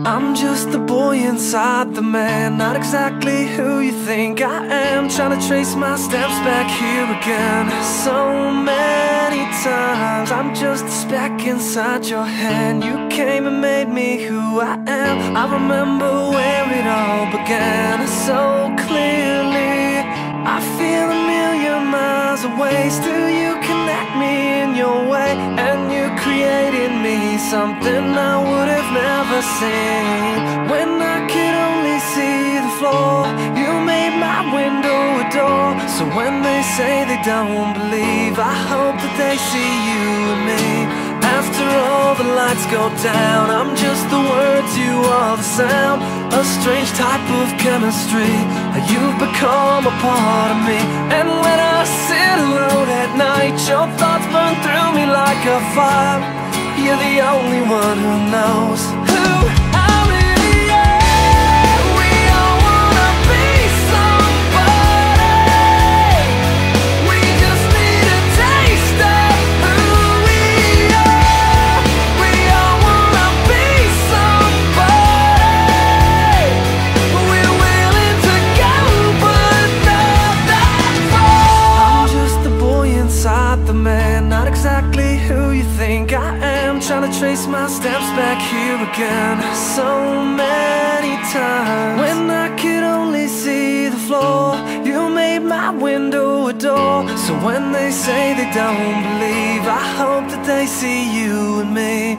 I'm just the boy inside the man, not exactly who you think I am. Trying to trace my steps back here again. So many times I'm just a speck inside your hand. You came and made me who I am. I remember where it all began so clearly. I feel a million miles away. Still you connect me in your way, and you created me something I would have never seen. When I could only see the floor, you made my window a door. So when they say they don't believe, I hope that they see you and me. After all the lights go down, I'm just the words, you are the sound. A strange type of chemistry, you've become a part of me. And when I sit alone at night, your thoughts burn through me like a fire. You're the only one who knows who I really am. We all wanna be somebody. We just need a taste of who we are. We all wanna be somebody. We're willing to go, but not that far. I'm just the boy inside the man, not exactly who you think I am. Trying to trace my steps back here again so many times. When I could only see the floor, you made my window a door. So when they say they don't believe, I hope that they see you and me.